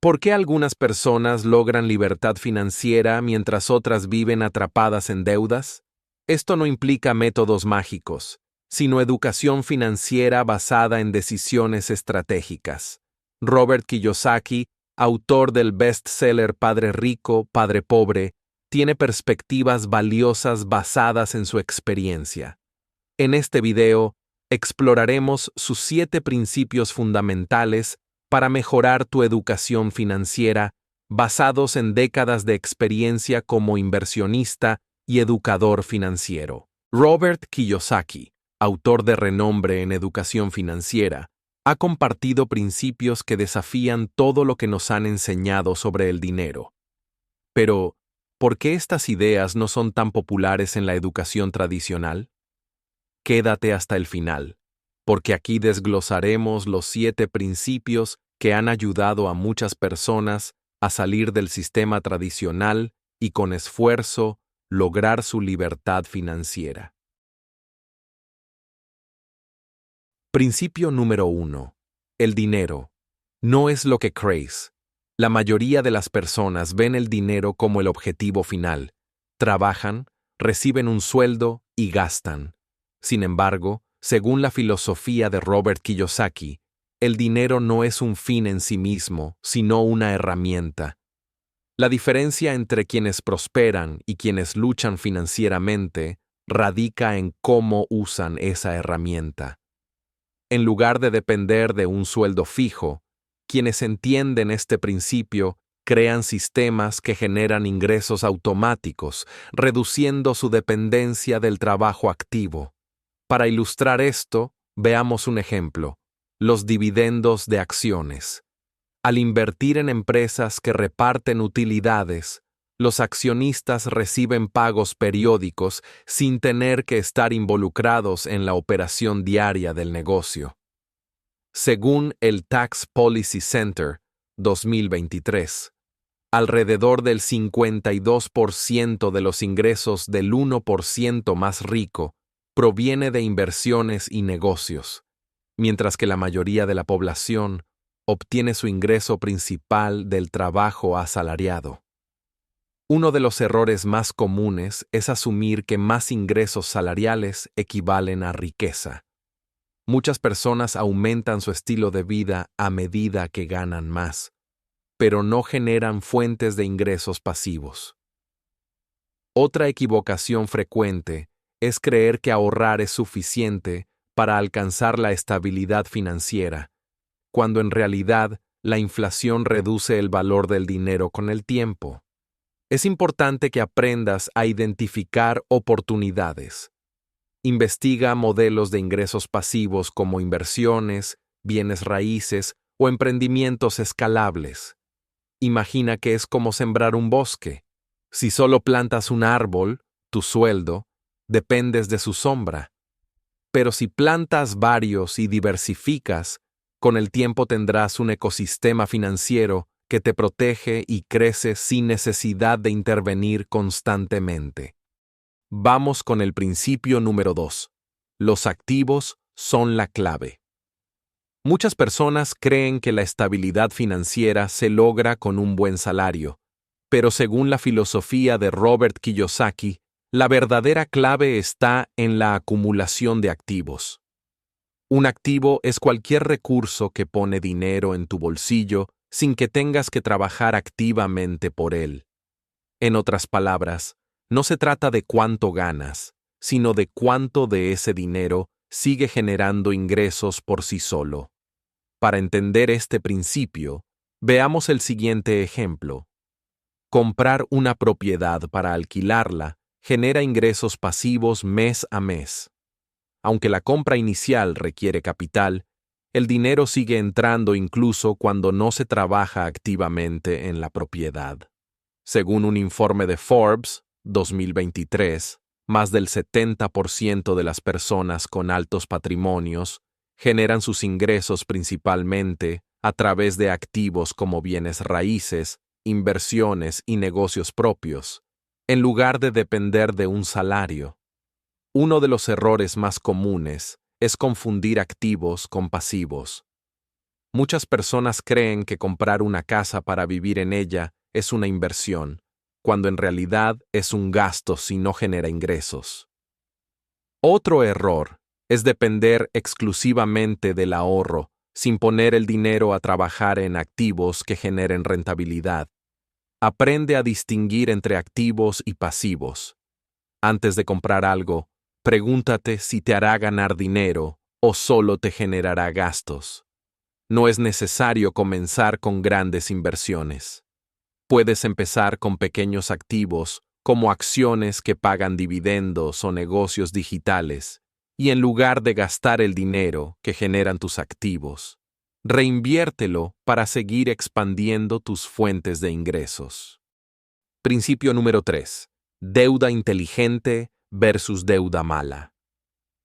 ¿Por qué algunas personas logran libertad financiera mientras otras viven atrapadas en deudas? Esto no implica métodos mágicos, sino educación financiera basada en decisiones estratégicas. Robert Kiyosaki, autor del bestseller Padre Rico, Padre Pobre, tiene perspectivas valiosas basadas en su experiencia. En este video, exploraremos sus 7 principios fundamentales para mejorar tu educación financiera, basados en décadas de experiencia como inversionista y educador financiero. Robert Kiyosaki, autor de renombre en educación financiera, ha compartido principios que desafían todo lo que nos han enseñado sobre el dinero. Pero, ¿por qué estas ideas no son tan populares en la educación tradicional? Quédate hasta el final, porque aquí desglosaremos los 7 principios que han ayudado a muchas personas a salir del sistema tradicional y con esfuerzo lograr su libertad financiera. Principio número 1. El dinero no es lo que crees. La mayoría de las personas ven el dinero como el objetivo final. Trabajan, reciben un sueldo y gastan. Sin embargo, según la filosofía de Robert Kiyosaki, el dinero no es un fin en sí mismo, sino una herramienta. La diferencia entre quienes prosperan y quienes luchan financieramente radica en cómo usan esa herramienta. En lugar de depender de un sueldo fijo, quienes entienden este principio crean sistemas que generan ingresos automáticos, reduciendo su dependencia del trabajo activo. Para ilustrar esto, veamos un ejemplo: los dividendos de acciones. Al invertir en empresas que reparten utilidades, los accionistas reciben pagos periódicos sin tener que estar involucrados en la operación diaria del negocio. Según el Tax Policy Center 2023, alrededor del 52% de los ingresos del 1% más rico proviene de inversiones y negocios, mientras que la mayoría de la población obtiene su ingreso principal del trabajo asalariado. Uno de los errores más comunes es asumir que más ingresos salariales equivalen a riqueza. Muchas personas aumentan su estilo de vida a medida que ganan más, pero no generan fuentes de ingresos pasivos. Otra equivocación frecuente es creer que ahorrar es suficiente para alcanzar la estabilidad financiera, cuando en realidad la inflación reduce el valor del dinero con el tiempo. Es importante que aprendas a identificar oportunidades. Investiga modelos de ingresos pasivos como inversiones, bienes raíces o emprendimientos escalables. Imagina que es como sembrar un bosque. Si solo plantas un árbol, tu sueldo, dependes de su sombra. Pero si plantas varios y diversificas, con el tiempo tendrás un ecosistema financiero que te protege y crece sin necesidad de intervenir constantemente. Vamos con el principio número 2. Los activos son la clave. Muchas personas creen que la estabilidad financiera se logra con un buen salario, pero según la filosofía de Robert Kiyosaki, la verdadera clave está en la acumulación de activos. Un activo es cualquier recurso que pone dinero en tu bolsillo sin que tengas que trabajar activamente por él. En otras palabras, no se trata de cuánto ganas, sino de cuánto de ese dinero sigue generando ingresos por sí solo. Para entender este principio, veamos el siguiente ejemplo. Comprar una propiedad para alquilarla genera ingresos pasivos mes a mes. Aunque la compra inicial requiere capital, el dinero sigue entrando incluso cuando no se trabaja activamente en la propiedad. Según un informe de Forbes, 2023, más del 70% de las personas con altos patrimonios generan sus ingresos principalmente a través de activos como bienes raíces, inversiones y negocios propios, en lugar de depender de un salario. Uno de los errores más comunes es confundir activos con pasivos. Muchas personas creen que comprar una casa para vivir en ella es una inversión, cuando en realidad es un gasto si no genera ingresos. Otro error es depender exclusivamente del ahorro, sin poner el dinero a trabajar en activos que generen rentabilidad. Aprende a distinguir entre activos y pasivos. Antes de comprar algo, pregúntate si te hará ganar dinero o solo te generará gastos. No es necesario comenzar con grandes inversiones. Puedes empezar con pequeños activos, como acciones que pagan dividendos o negocios digitales, y en lugar de gastar el dinero que generan tus activos, reinviértelo para seguir expandiendo tus fuentes de ingresos. Principio número 3. Deuda inteligente versus deuda mala.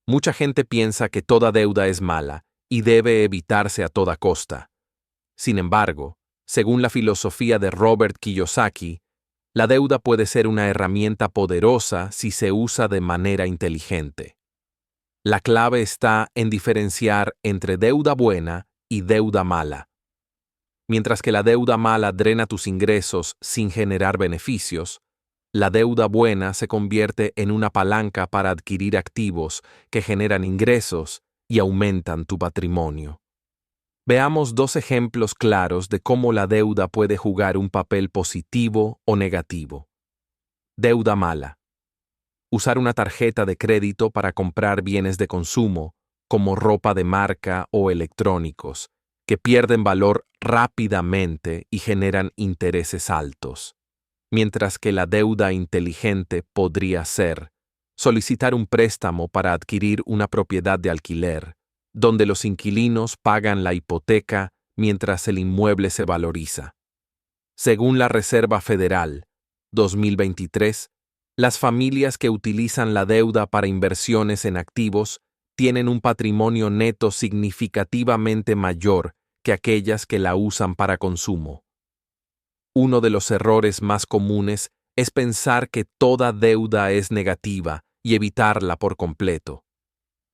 Mucha gente piensa que toda deuda es mala y debe evitarse a toda costa. Sin embargo, según la filosofía de Robert Kiyosaki, la deuda puede ser una herramienta poderosa si se usa de manera inteligente. La clave está en diferenciar entre deuda buena y deuda mala. Mientras que la deuda mala drena tus ingresos sin generar beneficios, la deuda buena se convierte en una palanca para adquirir activos que generan ingresos y aumentan tu patrimonio. Veamos dos ejemplos claros de cómo la deuda puede jugar un papel positivo o negativo. Deuda mala. Usar una tarjeta de crédito para comprar bienes de consumo, como ropa de marca o electrónicos, que pierden valor rápidamente y generan intereses altos. Mientras que la deuda inteligente podría ser solicitar un préstamo para adquirir una propiedad de alquiler, donde los inquilinos pagan la hipoteca mientras el inmueble se valoriza. Según la Reserva Federal, 2023, las familias que utilizan la deuda para inversiones en activos tienen un patrimonio neto significativamente mayor que aquellas que la usan para consumo. Uno de los errores más comunes es pensar que toda deuda es negativa y evitarla por completo.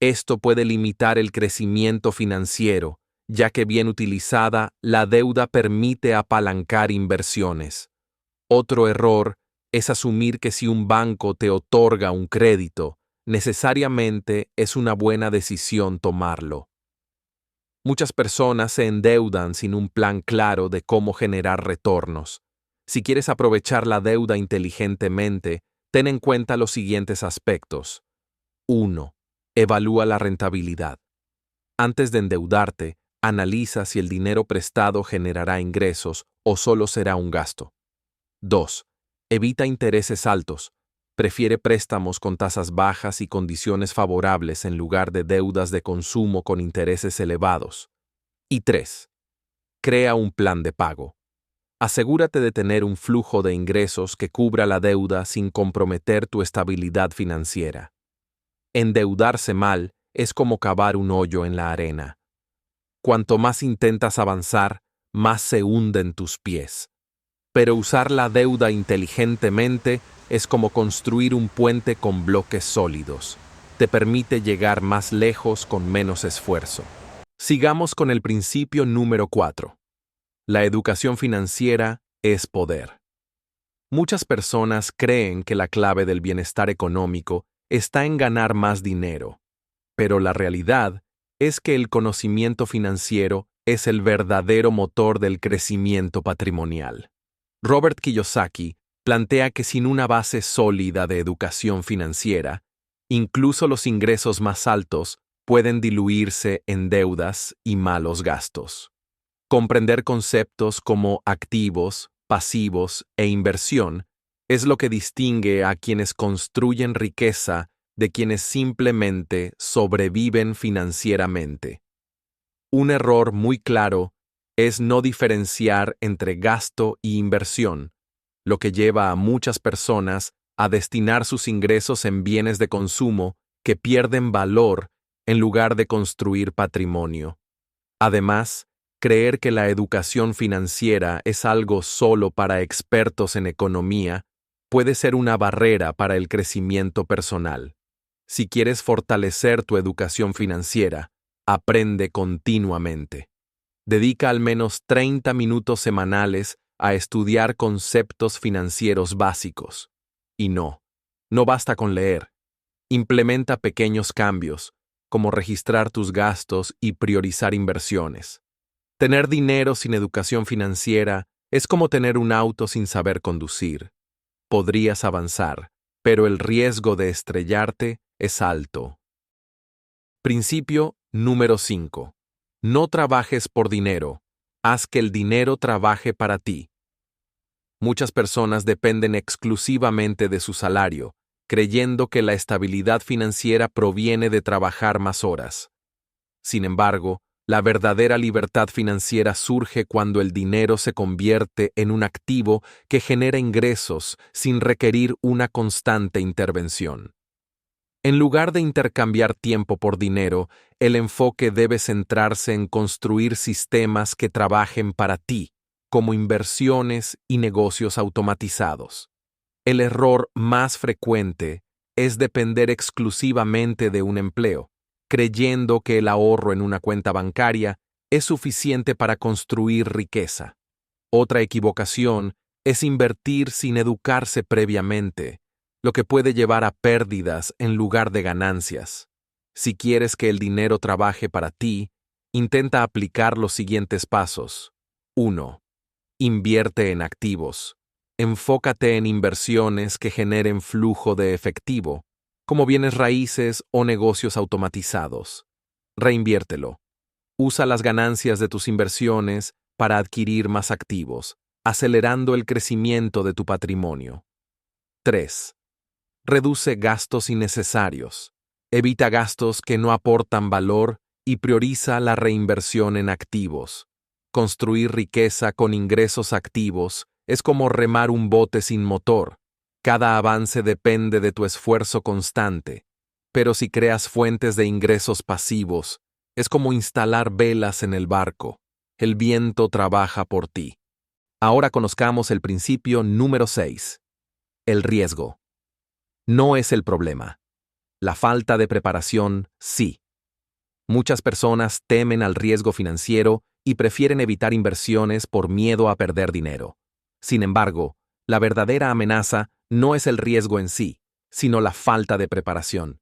Esto puede limitar el crecimiento financiero, ya que bien utilizada, la deuda permite apalancar inversiones. Otro error es asumir que si un banco te otorga un crédito, necesariamente es una buena decisión tomarlo. Muchas personas se endeudan sin un plan claro de cómo generar retornos. Si quieres aprovechar la deuda inteligentemente, ten en cuenta los siguientes aspectos. 1. Evalúa la rentabilidad. Antes de endeudarte, analiza si el dinero prestado generará ingresos o solo será un gasto. 2. Evita intereses altos. Prefiere préstamos con tasas bajas y condiciones favorables en lugar de deudas de consumo con intereses elevados. Y 3. Crea un plan de pago. Asegúrate de tener un flujo de ingresos que cubra la deuda sin comprometer tu estabilidad financiera. Endeudarse mal es como cavar un hoyo en la arena. Cuanto más intentas avanzar, más se hunden tus pies. Pero usar la deuda inteligentemente es como construir un puente con bloques sólidos. Te permite llegar más lejos con menos esfuerzo. Sigamos con el principio número 4. La educación financiera es poder. Muchas personas creen que la clave del bienestar económico está en ganar más dinero, pero la realidad es que el conocimiento financiero es el verdadero motor del crecimiento patrimonial. Robert Kiyosaki plantea que sin una base sólida de educación financiera, incluso los ingresos más altos pueden diluirse en deudas y malos gastos. Comprender conceptos como activos, pasivos e inversión es lo que distingue a quienes construyen riqueza de quienes simplemente sobreviven financieramente. Un error muy claro es no diferenciar entre gasto y inversión, lo que lleva a muchas personas a destinar sus ingresos en bienes de consumo que pierden valor en lugar de construir patrimonio. Además, creer que la educación financiera es algo solo para expertos en economía puede ser una barrera para el crecimiento personal. Si quieres fortalecer tu educación financiera, aprende continuamente. Dedica al menos 30 minutos semanales a estudiar conceptos financieros básicos. Y no basta con leer. Implementa pequeños cambios, como registrar tus gastos y priorizar inversiones. Tener dinero sin educación financiera es como tener un auto sin saber conducir. Podrías avanzar, pero el riesgo de estrellarte es alto. Principio número 5. No trabajes por dinero. Haz que el dinero trabaje para ti. Muchas personas dependen exclusivamente de su salario, creyendo que la estabilidad financiera proviene de trabajar más horas. Sin embargo, la verdadera libertad financiera surge cuando el dinero se convierte en un activo que genera ingresos sin requerir una constante intervención. En lugar de intercambiar tiempo por dinero, el enfoque debe centrarse en construir sistemas que trabajen para ti, como inversiones y negocios automatizados. El error más frecuente es depender exclusivamente de un empleo, creyendo que el ahorro en una cuenta bancaria es suficiente para construir riqueza. Otra equivocación es invertir sin educarse previamente, lo que puede llevar a pérdidas en lugar de ganancias. Si quieres que el dinero trabaje para ti, intenta aplicar los siguientes pasos. 1. Invierte en activos. Enfócate en inversiones que generen flujo de efectivo, como bienes raíces o negocios automatizados. Reinviértelo. Usa las ganancias de tus inversiones para adquirir más activos, acelerando el crecimiento de tu patrimonio. 3. Reduce gastos innecesarios. Evita gastos que no aportan valor y prioriza la reinversión en activos. Construir riqueza con ingresos activos es como remar un bote sin motor. Cada avance depende de tu esfuerzo constante, pero si creas fuentes de ingresos pasivos, es como instalar velas en el barco. El viento trabaja por ti. Ahora conozcamos el principio número 6. El riesgo. No es el problema. La falta de preparación, sí. Muchas personas temen al riesgo financiero y prefieren evitar inversiones por miedo a perder dinero. Sin embargo, la verdadera amenaza no es el riesgo en sí, sino la falta de preparación.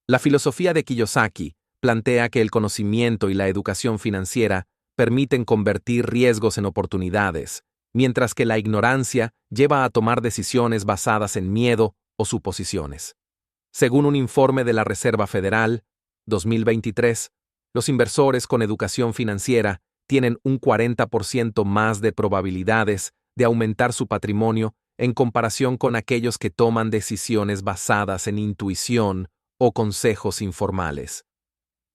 La filosofía de Kiyosaki plantea que el conocimiento y la educación financiera permiten convertir riesgos en oportunidades, mientras que la ignorancia lleva a tomar decisiones basadas en miedo o suposiciones. Según un informe de la Reserva Federal, 2023, los inversores con educación financiera tienen un 40% más de probabilidades de aumentar su patrimonio en comparación con aquellos que toman decisiones basadas en intuición o consejos informales.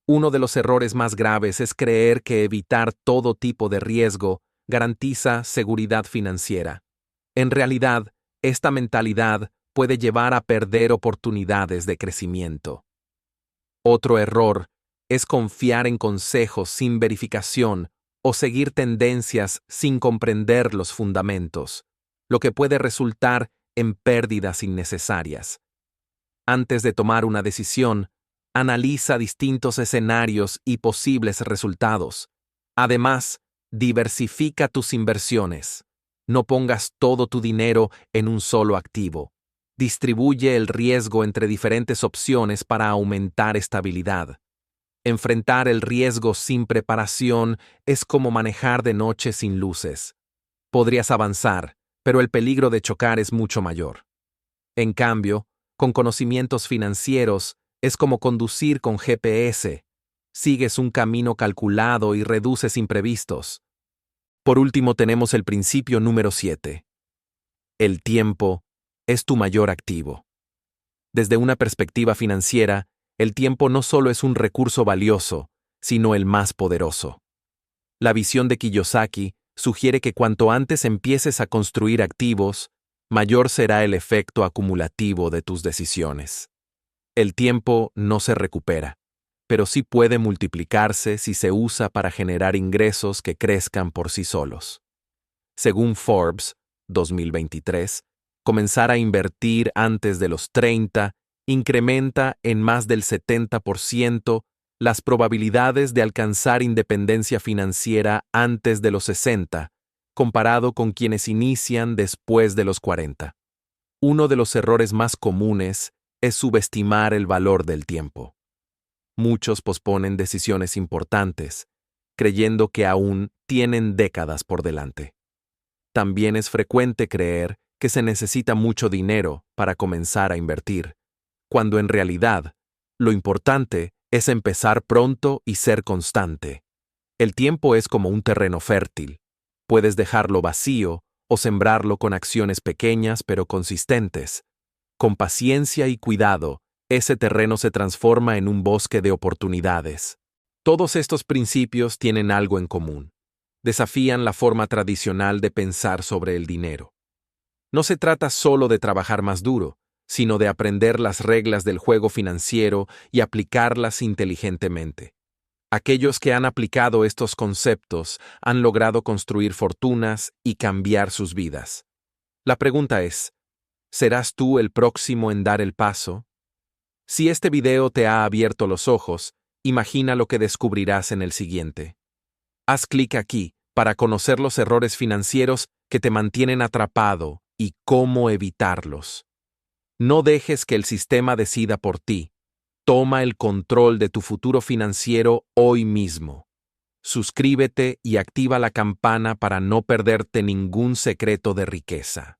Uno de los errores más graves es creer que evitar todo tipo de riesgo garantiza seguridad financiera. En realidad, esta mentalidad puede llevar a perder oportunidades de crecimiento. Otro error es confiar en consejos sin verificación o seguir tendencias sin comprender los fundamentos, lo que puede resultar en pérdidas innecesarias. Antes de tomar una decisión, analiza distintos escenarios y posibles resultados. Además, diversifica tus inversiones. No pongas todo tu dinero en un solo activo. Distribuye el riesgo entre diferentes opciones para aumentar estabilidad. Enfrentar el riesgo sin preparación es como manejar de noche sin luces. Podrías avanzar, pero el peligro de chocar es mucho mayor. En cambio, con conocimientos financieros, es como conducir con GPS. Sigues un camino calculado y reduces imprevistos. Por último, tenemos el principio número 7. El tiempo es tu mayor activo. Desde una perspectiva financiera, el tiempo no solo es un recurso valioso, sino el más poderoso. La visión de Kiyosaki sugiere que cuanto antes empieces a construir activos, mayor será el efecto acumulativo de tus decisiones. El tiempo no se recupera, pero sí puede multiplicarse si se usa para generar ingresos que crezcan por sí solos. Según Forbes, 2023, comenzar a invertir antes de los 30 incrementa en más del 70% las probabilidades de alcanzar independencia financiera antes de los 60, comparado con quienes inician después de los 40. Uno de los errores más comunes es subestimar el valor del tiempo. Muchos posponen decisiones importantes, creyendo que aún tienen décadas por delante. También es frecuente creer que se necesita mucho dinero para comenzar a invertir, cuando en realidad, lo importante es empezar pronto y ser constante. El tiempo es como un terreno fértil. Puedes dejarlo vacío o sembrarlo con acciones pequeñas pero consistentes. Con paciencia y cuidado, ese terreno se transforma en un bosque de oportunidades. Todos estos principios tienen algo en común. Desafían la forma tradicional de pensar sobre el dinero. No se trata solo de trabajar más duro, sino de aprender las reglas del juego financiero y aplicarlas inteligentemente. Aquellos que han aplicado estos conceptos han logrado construir fortunas y cambiar sus vidas. La pregunta es, ¿serás tú el próximo en dar el paso? Si este video te ha abierto los ojos, imagina lo que descubrirás en el siguiente. Haz clic aquí para conocer los errores financieros que te mantienen atrapado y cómo evitarlos. No dejes que el sistema decida por ti. Toma el control de tu futuro financiero hoy mismo. Suscríbete y activa la campana para no perderte ningún secreto de riqueza.